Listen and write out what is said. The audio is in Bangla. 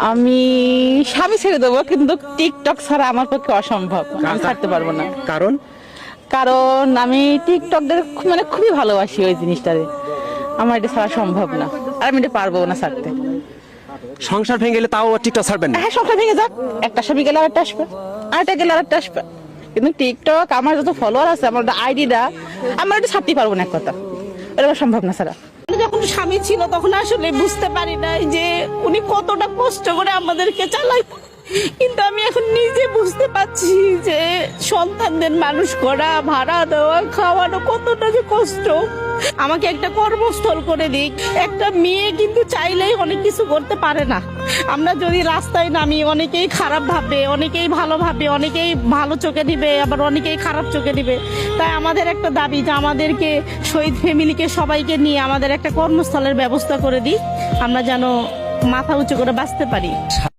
আমি স্বামী ছেড়ে দেবো, কিন্তু টিকটক ছাড়া আমার পক্ষে অসম্ভব, আমি ছাড়তে পারবো না। কারণ কারণ আমি টিকটকদের মানে খুবই ভালোবাসি ওই জিনিসটারে, আমার এটা ছাড়া সম্ভব না, আর আমি এটা পারবো না ছাড়তে। সংসার ভেঙে গেলে তাও টিকটক ছাড়বেন না? হ্যাঁ, সংসার ভেঙে যাক, একটা স্বামী গেলে আরেকটা আসবে, আরেকটা গেলে আরেকটা আসবে, কিন্তু টিকটক আমার যত ফলোয়ার আছে, আমার আইডিটা, আমার এটা ছাড়তেই পারবো না, এক কথা এটা সম্ভব না ছাড়া। যখন স্বামী ছিল তখন আসলে বুঝতে পারি নাই যে উনি কতটা কষ্ট করে আমাদেরকে চালাইত, কিন্তু আমি এখন নিজে বুঝতে পারছি যে সন্তানদের মানুষ করা, ভাড়া দেওয়া, খাওয়ানো কতটা যে কষ্ট। আমাকে একটা কর্মস্থল করে দিক। একটা মেয়ে কিন্তু চাইলেই অনেক কিছু করতে পারে না। আমরা যদি রাস্তায় নামি, অনেকেই খারাপ ভাববে, অনেকেই ভালো ভাববে, অনেকেই ভালো চোখে দিবে, আবার অনেকেই খারাপ চোখে দিবে। তাই আমাদের একটা দাবি যে আমাদেরকে, শহীদ ফ্যামিলিকে সবাইকে নিয়ে আমাদের একটা কর্মস্থলের ব্যবস্থা করে দিই, আমরা যেন মাথা উঁচু করে বাঁচতে পারি।